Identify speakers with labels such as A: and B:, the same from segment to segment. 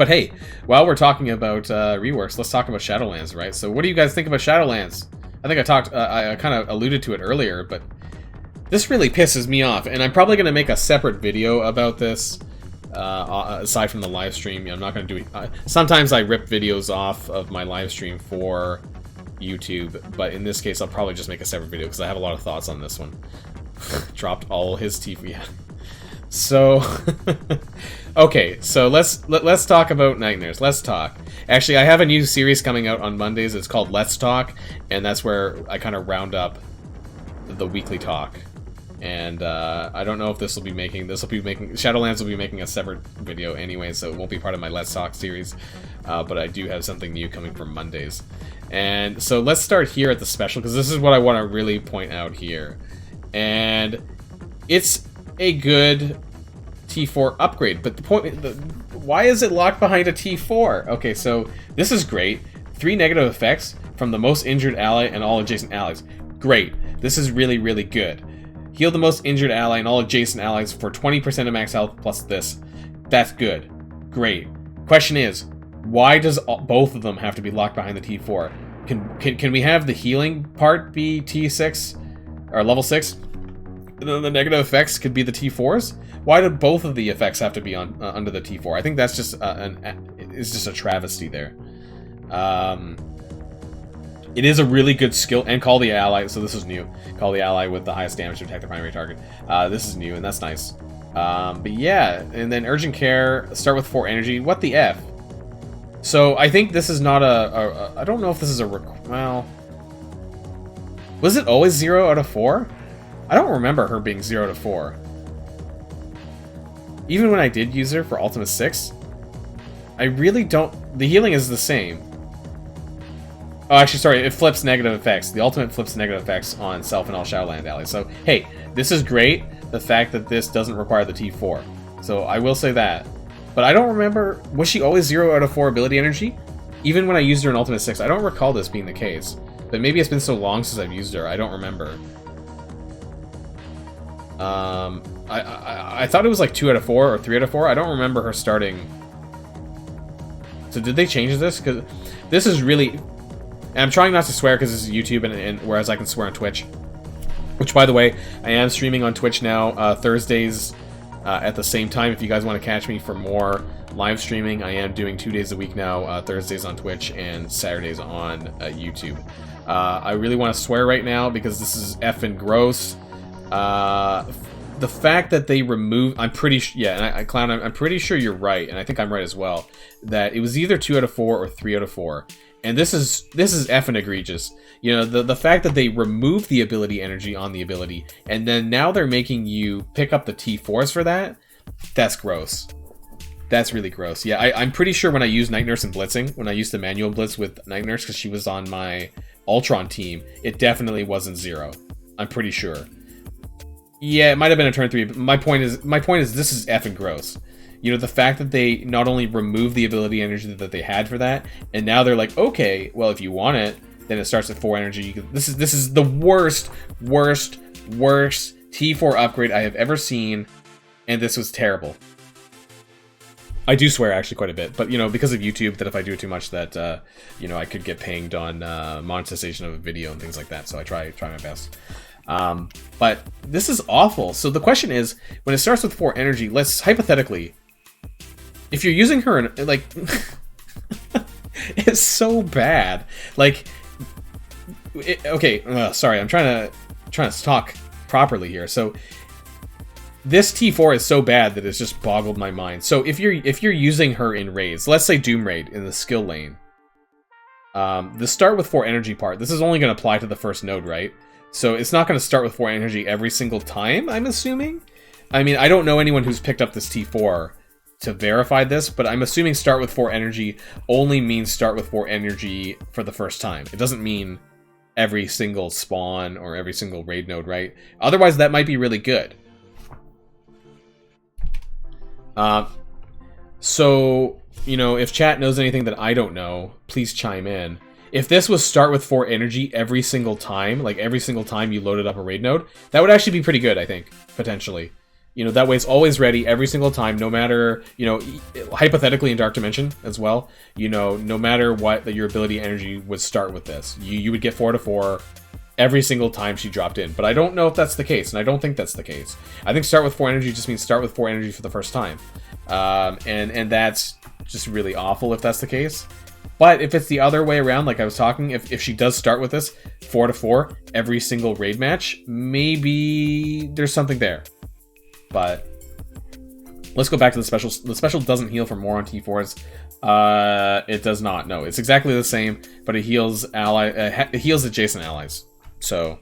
A: But hey, while we're talking about reworks, let's talk about Shadowlands, right? So what do you guys think about Shadowlands? I think I kind of alluded to it earlier, but this really pisses me off, and I'm probably going to make a separate video about this, aside from the live stream. I'm not going to do it. Sometimes I rip videos off of my live stream for YouTube, but in this case, I'll probably just make a separate video, because I have a lot of thoughts on this one. Dropped all his TV. So, okay, so let's talk about Nightmares. Let's talk. Actually, I have a new series coming out on Mondays. It's called Let's Talk, and that's where I kind of round up the weekly talk. And I don't know if this will be making Shadowlands will be making a separate video anyway, so it won't be part of my Let's Talk series. But I do have something new coming for Mondays. And so let's start here at the special, because this is what I want to really point out here. And it's a good T4 upgrade, but why is it locked behind a T4? Okay, so this is great. 3 negative effects from the most injured ally and all adjacent allies. Great. This is really, really good. Heal the most injured ally and all adjacent allies for 20% of max health plus this. That's good. Great. Question is, why does both of them have to be locked behind the T4? Can we have the healing part be T6 or level 6? The negative effects could be the T4s. Why do both of the effects have to be on under the T4? I think that's just it's just a travesty there. It is a really good skill, and call the ally. So this is new. Call the ally with the highest damage to attack the primary target. This is new, and that's nice. But yeah, and then urgent care. Start with 4 energy. What the F? So I think this is not I don't know if this is well. Was it always 0 out of 4? I don't remember her being 0 to 4. Even when I did use her for Ultima 6, I really don't... The healing is the same. Oh, actually, sorry, it flips negative effects. The ultimate flips negative effects on self and all Shadowland allies. So, hey, this is great, the fact that this doesn't require the T4. So, I will say that. But I don't remember... Was she always 0 out of 4 ability energy? Even when I used her in Ultima 6, I don't recall this being the case. But maybe it's been so long since I've used her, I don't remember. I thought it was like 2 out of 4 or 3 out of 4. I don't remember her starting. So did they change this? Because this is really... And I'm trying not to swear because this is YouTube, and whereas I can swear on Twitch. Which, by the way, I am streaming on Twitch now, Thursdays at the same time. If you guys want to catch me for more live streaming, I am doing 2 days a week now, Thursdays on Twitch and Saturdays on YouTube. I really want to swear right now because this is effing gross. The fact that they remove, I'm pretty Clown, I'm pretty sure you're right, and I think I'm right as well, that it was either 2 out of 4 or 3 out of 4, and this is effing egregious. You know, the fact that they remove the ability energy on the ability, and then now they're making you pick up the T4s for that, that's gross. That's really gross. Yeah, I'm pretty sure when I used Night Nurse and Blitzing, when I used the manual blitz with Night Nurse, because she was on my Ultron team, it definitely wasn't 0. I'm pretty sure. Yeah, it might have been a turn 3, but my point is this is effing gross. You know, the fact that they not only remove the ability energy that they had for that, and now they're like, okay, well, if you want it, then it starts at 4 energy. This is the worst T4 upgrade I have ever seen, and this was terrible. I do swear actually quite a bit, but you know, because of YouTube, that if I do it too much, that you know, I could get pinged on monetization of a video and things like that. So I try my best. But this is awful. So the question is, when it starts with 4 energy, let's hypothetically, if you're using her in, like, it's so bad. Like, okay, sorry, I'm trying to talk properly here. So this T4 is so bad that it's just boggled my mind. So if you're using her in raids, let's say Doom Raid in the skill lane, the start with 4 energy part, this is only going to apply to the first node, right? So it's not going to start with 4 energy every single time, I'm assuming? I mean, I don't know anyone who's picked up this T4 to verify this, but I'm assuming start with 4 energy only means start with 4 energy for the first time. It doesn't mean every single spawn or every single raid node, right? Otherwise, that might be really good. So, you know, if chat knows anything that I don't know, please chime in. If this was start with 4 energy every single time, like every single time you loaded up a raid node, that would actually be pretty good, I think, potentially. You know, that way it's always ready every single time, no matter, you know, hypothetically in Dark Dimension as well, you know, no matter what, that your ability energy would start with this. You would get 4 to 4 every single time she dropped in. But I don't know if that's the case, and I don't think that's the case. I think start with 4 energy just means start with 4 energy for the first time. And that's just really awful if that's the case. But if it's the other way around, like I was talking, if she does start with this 4 to 4 every single raid match, maybe there's something there. But let's go back to the special. The special doesn't heal for more on T4s. It does not. No, it's exactly the same, but it heals it heals adjacent allies. So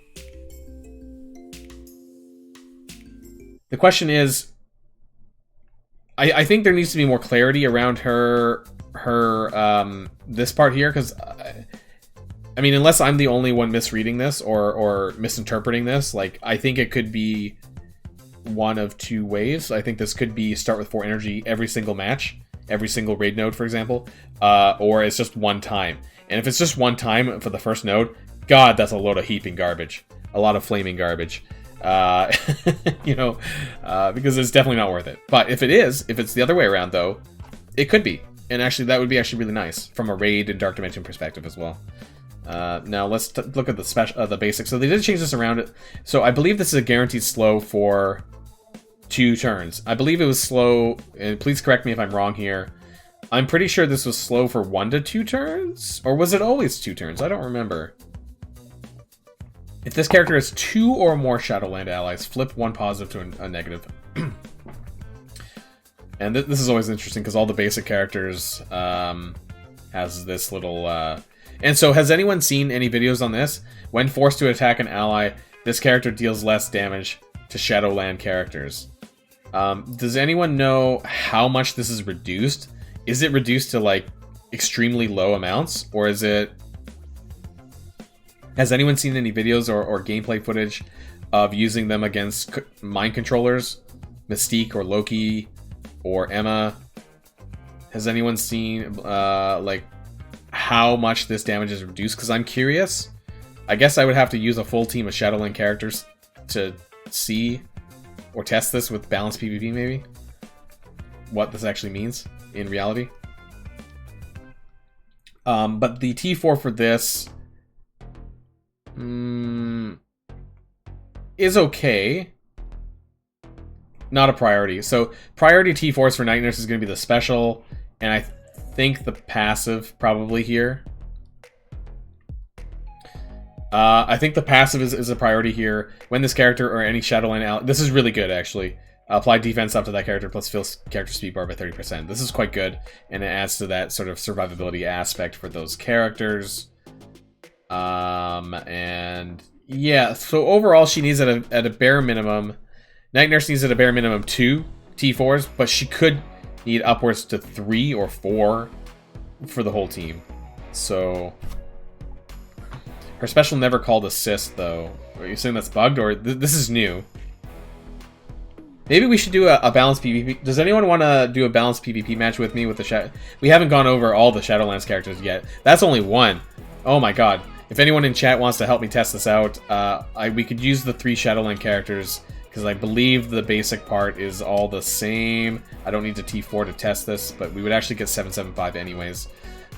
A: the question is, I think there needs to be more clarity around her this part here, because I mean, unless I'm the only one misreading this or misinterpreting this, like, I think it could be one of two ways. I think this could be start with 4 energy every single match, every single raid node, for example, or it's just one time. And if it's just one time for the first node, God, that's a load of heaping garbage, a lot of flaming garbage, you know, because it's definitely not worth it. But if it's the other way around, though, it could be, and actually that would be actually really nice from a raid and Dark Dimension perspective as well. Now let's look at the basics. So they did change this around it. So I believe this is a guaranteed slow for 2 turns. I believe it was slow, and please correct me if I'm wrong here. I'm pretty sure this was slow for 1 to 2 turns, or was it always 2 turns? I don't remember. If this character has 2 or more Shadowland allies, flip 1 positive to a negative. And this is always interesting because all the basic characters has this little. And so, has anyone seen any videos on this? When forced to attack an ally, this character deals less damage to Shadowland characters. Does anyone know how much this is reduced? Is it reduced to, like, extremely low amounts? Or is it... Has anyone seen any videos or gameplay footage of using them against mind controllers? Mystique or Loki or Emma? Has anyone seen, like, how much this damage is reduced? Because I'm curious. I guess I would have to use a full team of Shadowland characters to see or test this with balanced PvP, maybe, what this actually means in reality. But the T4 for this is okay. Not a priority. So priority T4s for Night Nurse is going to be the special, and I think the passive probably here. I think the passive is a priority here. When this character or any Shadowland ally... This is really good, actually. Apply defense up to that character plus fill character speed bar by 30%. This is quite good, and it adds to that sort of survivability aspect for those characters. And yeah, so overall she needs at a bare minimum... Night Nurse needs at a bare minimum 2 T4s, but she could need upwards to 3 or 4 for the whole team. So... Her special never called assist, though. Are you saying that's bugged, or this is new? Maybe we should do a balanced PvP. Does anyone want to do a balanced PvP match with me with the We haven't gone over all the Shadowlands characters yet. That's only 1. Oh my god. If anyone in chat wants to help me test this out, we could use the 3 Shadowland characters, because I believe the basic part is all the same. I don't need to T4 to test this, but we would actually get 775 anyways.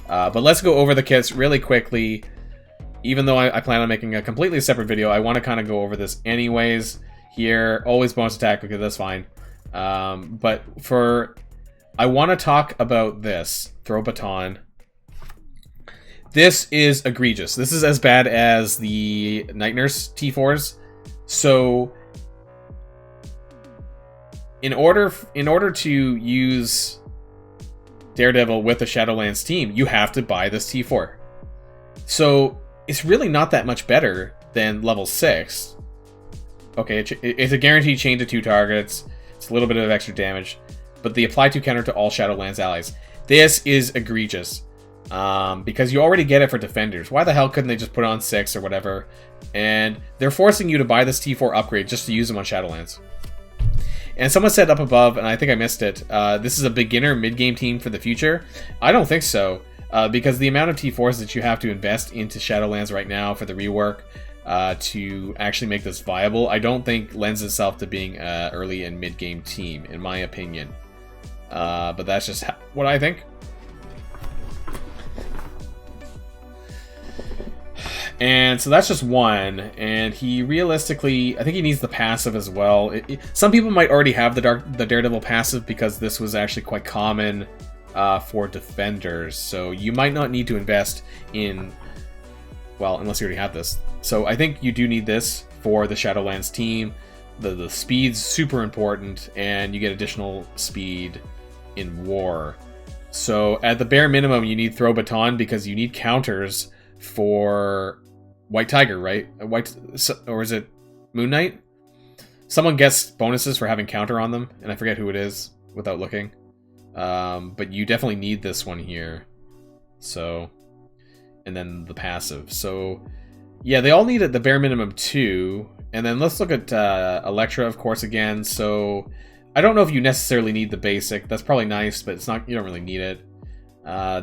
A: But let's go over the kits really quickly. Even though I plan on making a completely separate video, I want to kind of go over this anyways. Here, always bonus attack, okay, that's fine. But I want to talk about this. Throw baton. This is egregious. This is as bad as the Night Nurse T4s. So, in order to use Daredevil with the Shadowlands team, you have to buy this T4. So, it's really not that much better than level 6. Okay, it's a guaranteed chain to 2 targets. It's a little bit of extra damage. But the apply to counter to all Shadowlands allies. This is egregious. Because you already get it for defenders. Why the hell couldn't they just put on 6 or whatever? And they're forcing you to buy this T4 upgrade just to use them on Shadowlands. And someone said up above, and I think I missed it, this is a beginner mid-game team for the future. I don't think so. Because the amount of T4s that you have to invest into Shadowlands right now for the rework, to actually make this viable. I don't think lends itself to being an early and mid-game team, in my opinion. But that's just what I think. And so that's just one, and he realistically, I think he needs the passive as well. Some people might already have the Daredevil passive because this was actually quite common for defenders. So you might not need to invest in, well, unless you already have this. So I think you do need this for the Shadowlands team. The speed's super important, and you get additional speed in war. So at the bare minimum, you need Throw Baton because you need counters for White Tiger, right? Or is it Moon Knight? Someone gets bonuses for having counter on them, and I forget who it is without looking. But you definitely need this one here. So, and then the passive. So, yeah, they all need at the bare minimum 2. And then let's look at Elektra, of course, again. So, I don't know if you necessarily need the basic. That's probably nice, but it's not. You don't really need it.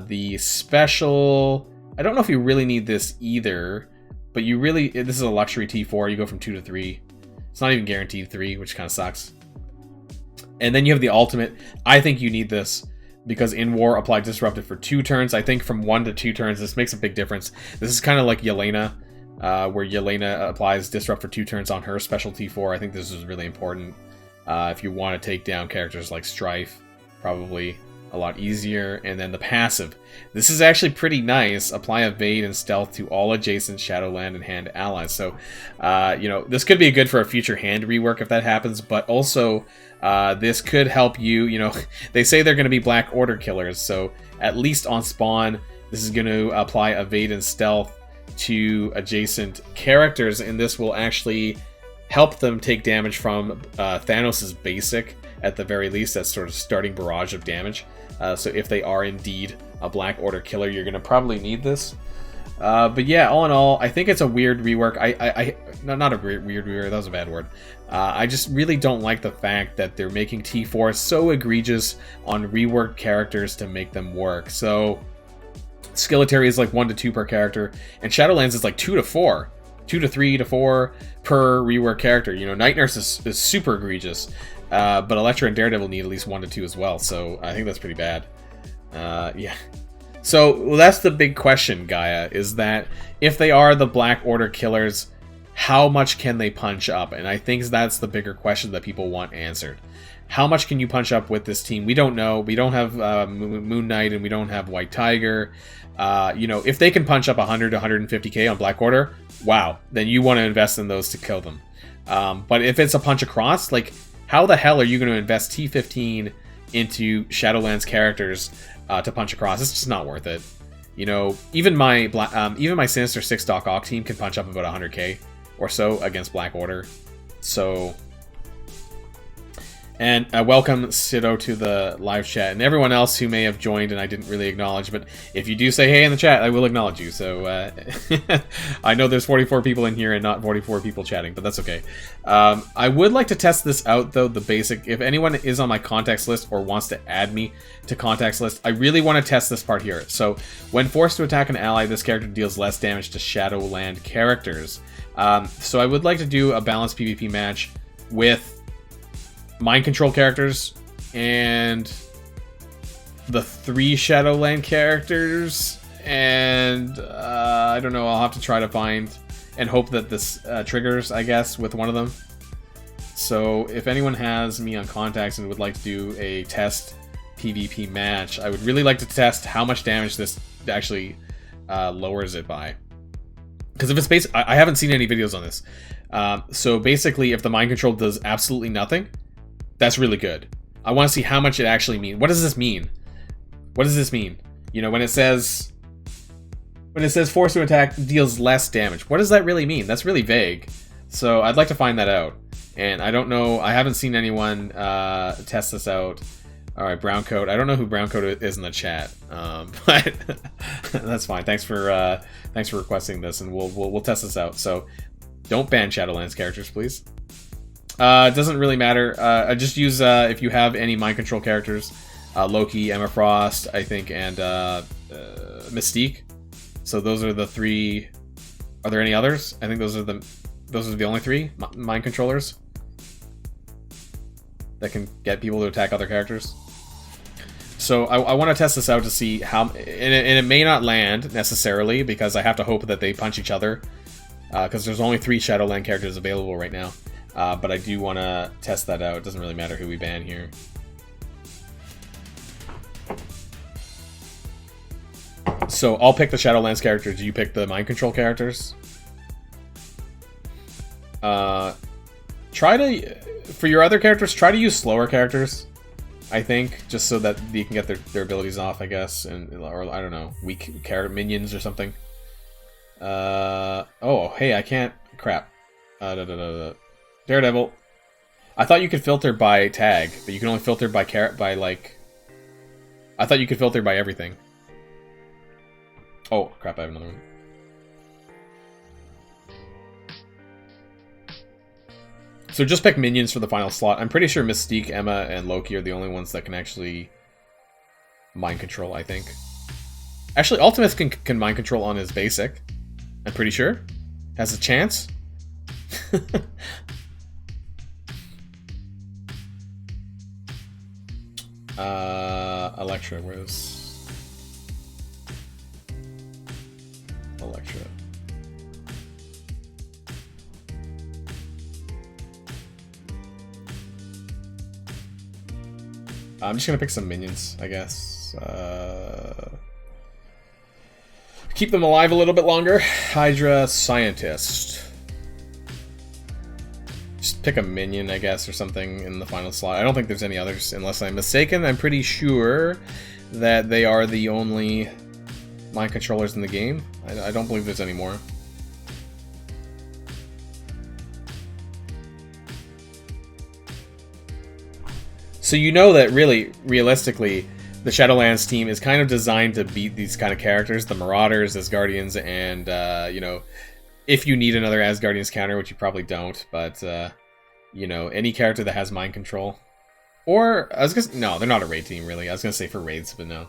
A: The special, I don't know if you really need this either. But you really, this is a luxury T4. You go from 2 to 3. It's not even guaranteed 3, which kind of sucks. And then you have the ultimate. I think you need this because in war, apply disruptive for 2 turns. I think from 1 to 2 turns, this makes a big difference. This is kind of like Yelena, where Yelena applies disrupt for 2 turns on her special T4. I think this is really important if you want to take down characters like Strife, probably a lot easier. And then the passive. This is actually pretty nice. Apply evade and stealth to all adjacent Shadowland and hand allies. So, you know, this could be good for a future hand rework if that happens, but also this could help you, you know, they say they're going to be Black Order killers, so at least on spawn, this is going to apply evade and stealth to adjacent characters, and this will actually help them take damage from Thanos' basic, at the very least. That's sort of starting barrage of damage. So if they are indeed a Black Order killer, you're going to probably need this. But yeah, all in all, I think it's a weird rework. Not a weird rework, that was a bad word. I just really don't like the fact that they're making T4 so egregious on reworked characters to make them work. So, Skeleton is like 1 to 2 per character, and Shadowlands is like 2 to 4. 2 to 3 to 4 per rework character. You know, Night Nurse is super egregious. But Elektra and Daredevil need at least 1 to 2 as well, so I think that's pretty bad. Yeah. So, well, that's the big question, Gaia, is that if they are the Black Order killers, how much can they punch up? And I think that's the bigger question that people want answered. How much can you punch up with this team? We don't know. We don't have Moon Knight, and we don't have White Tiger. You know, if they can punch up 100 to 150k on Black Order, wow, then you want to invest in those to kill them. But if it's a punch across, like, how the hell are you going to invest T15 into Shadowlands characters to punch across? It's just not worth it. You know, even my Sinister Six Doc Ock team can punch up about 100k or so against Black Order. So, and welcome Sido to the live chat, and everyone else who may have joined and I didn't really acknowledge, but if you do say hey in the chat, I will acknowledge you. So I know there's 44 people in here and not 44 people chatting, but that's okay. I would like to test this out though, the basic. If anyone is on my contacts list or wants to add me to contacts list, I really want to test this part here. So when forced to attack an ally, this character deals less damage to Shadowland characters. So I would like to do a balanced PvP match with mind control characters and the 3 Shadowland characters, and I don't know, I'll have to try to find and hope that this triggers, I guess, with one of them. So if anyone has me on contacts and would like to do a test PvP match, I would really like to test how much damage this actually lowers it by. Because if it's basic, I haven't seen any videos on this. So basically, if the mind control does absolutely nothing, that's really good. I want to see how much it actually means. What does this mean? What does this mean? You know, when it says force to attack deals less damage, what does that really mean? That's really vague. So I'd like to find that out. And I don't know, I haven't seen anyone test this out. All right, Browncoat. I don't know who Browncoat is in the chat, but that's fine. Thanks for requesting this, and we'll test this out. So don't ban Shadowlands characters, please. It doesn't really matter. Just use, if you have any mind control characters, Loki, Emma Frost, I think, and Mystique. So those are the 3 Are there any others? I think those are the only 3 mind controllers that can get people to attack other characters. So I want to test this out to see how, and it may not land necessarily because I have to hope that they punch each other, because there's only 3 Shadowland characters available right now. But I do want to test that out. It doesn't really matter who we ban here. So I'll pick the Shadowlands characters. You pick the mind control characters. For your other characters, try to use slower characters. I think, just so that you can get their abilities off, I guess, or I don't know, weak character minions or something. Oh, hey, I can't. Crap. Daredevil. I thought you could filter by tag, but you can only filter by like. I thought you could filter by everything. Oh crap! I have another one. So just pick minions for the final slot. I'm pretty sure Mystique, Emma, and Loki are the only ones that can actually mind control, I think. Actually, Ultimus can mind control on his basic. I'm pretty sure. Has a chance. Elektra, where's Elektra? I'm just gonna pick some minions, I guess. Keep them alive a little bit longer. Hydra Scientist. Just pick a minion, I guess, or something in the final slot. I don't think there's any others, unless I'm mistaken. I'm pretty sure that they are the only mind controllers in the game. I don't believe there's any more. So you know that really, realistically, the Shadowlands team is kind of designed to beat these kind of characters, the Marauders, Asgardians, and, you know, if you need another Asgardians counter, which you probably don't, but, you know, any character that has mind control. Or, I was gonna say, no, they're not a raid team, really. I was gonna say for raids, but no.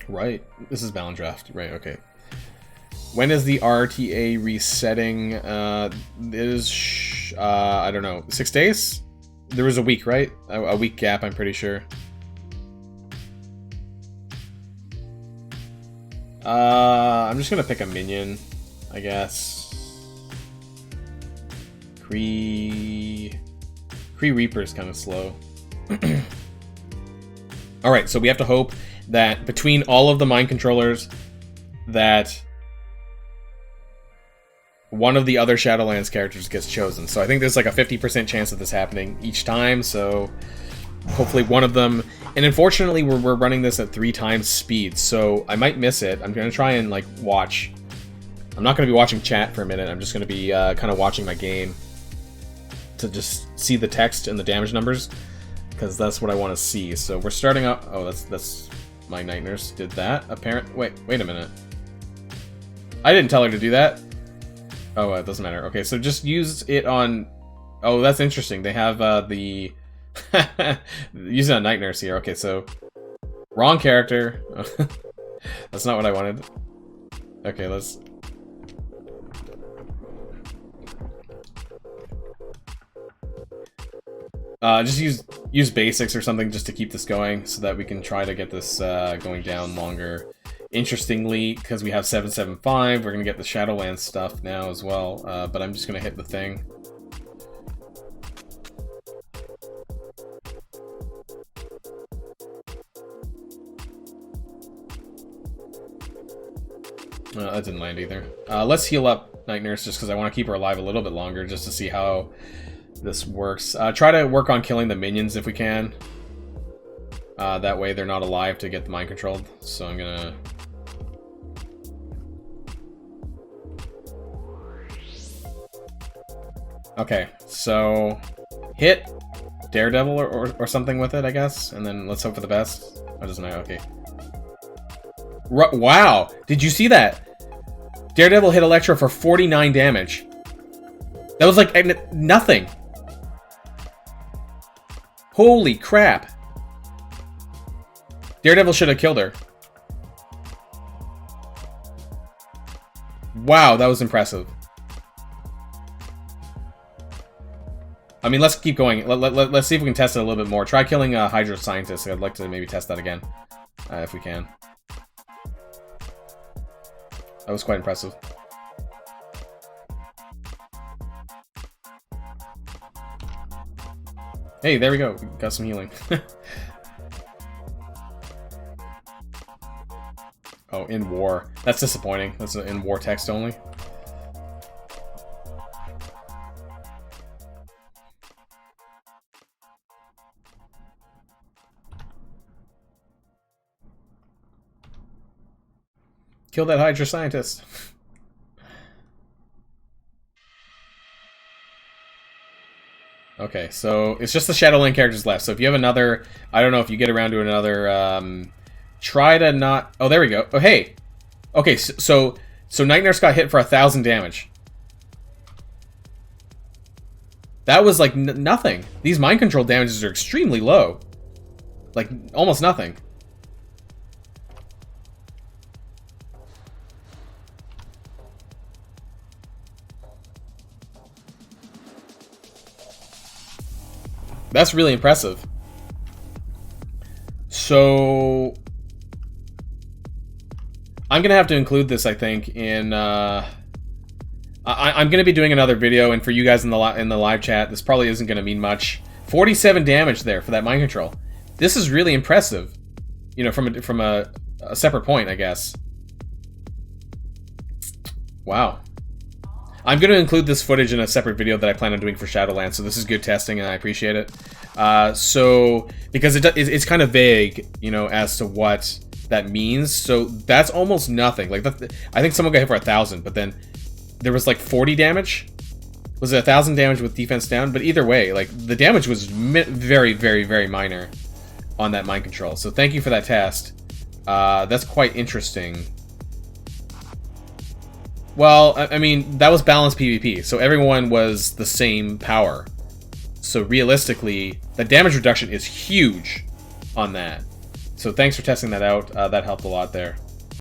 A: Right, this is Balance Draft. Right, okay. When is the RTA resetting? It is, I don't know, 6 days? There was a week, right? A week gap, I'm pretty sure. I'm just gonna pick a minion, I guess. Kree Reaper's kind of slow. Alright, so we have to hope that between all of the mind controllers, that one of the other Shadowlands characters gets chosen. So I think there's like a 50% chance of this happening each time, so hopefully one of them... And unfortunately, we're running this at 3 times speed, so I might miss it. I'm going to try and, like, watch. I'm not going to be watching chat for a minute. I'm just going to be kind of watching my game to just see the text and the damage numbers, because that's what I want to see. So we're starting up... Oh, that's my Night Nurse did that. Wait a minute. I didn't tell her to do that. Oh, it doesn't matter. Okay, so just use it on... Oh, that's interesting. They have the... Using a Night Nurse here. Okay, so... Wrong character. That's not what I wanted. Okay, let's... Just use basics or something just to keep this going, so that we can try to get this going down longer. Interestingly, because we have 775, we're going to get the Shadowlands stuff now as well, but I'm just going to hit the thing. That didn't land either. Let's heal up Night Nurse just because I want to keep her alive a little bit longer just to see how this works. Try to work on killing the minions if we can. That way they're not alive to get the mind controlled. So I'm gonna... Okay, so hit Daredevil or something with it, I guess, and then let's hope for the best. Oh, doesn't matter. Okay. Wow! Did you see that? Daredevil hit Elektra for 49 damage. That was like nothing. Holy crap. Daredevil should have killed her. Wow, that was impressive. I mean, let's keep going. Let's see if we can test it a little bit more. Try killing a Hydra Scientist. I'd like to maybe test that again. If we can. That was quite impressive. Hey, there we go. Got some healing. Oh, in war. That's disappointing. That's in war text only. Kill that Hydra Scientist. Okay, so it's just the Shadowland characters left. So if you have another, I don't know if you get around to another, try to not, oh, there we go. Oh, hey. Okay, so Night Nurse got hit for 1,000 damage. That was like nothing. These mind control damages are extremely low. Like, almost nothing. That's really impressive. So I'm gonna have to include this, I think, in I'm gonna be doing another video, and for you guys in the live chat, this probably isn't gonna mean much. 47 damage there for that mind control. This is really impressive. You know, from a separate point, I guess. Wow. I'm going to include this footage in a separate video that I plan on doing for Shadowlands, so this is good testing, and I appreciate it. So, because it's kind of vague, you know, as to what that means, so that's almost nothing. Like, I think someone got hit for 1,000, but then there was like 40 damage? Was it 1,000 damage with defense down? But either way, like, the damage was very, very, very minor on that mind control. So thank you for that test. That's quite interesting. Well, I mean, that was balanced PvP, so everyone was the same power. So realistically, the damage reduction is huge on that. So thanks for testing that out. That helped a lot there.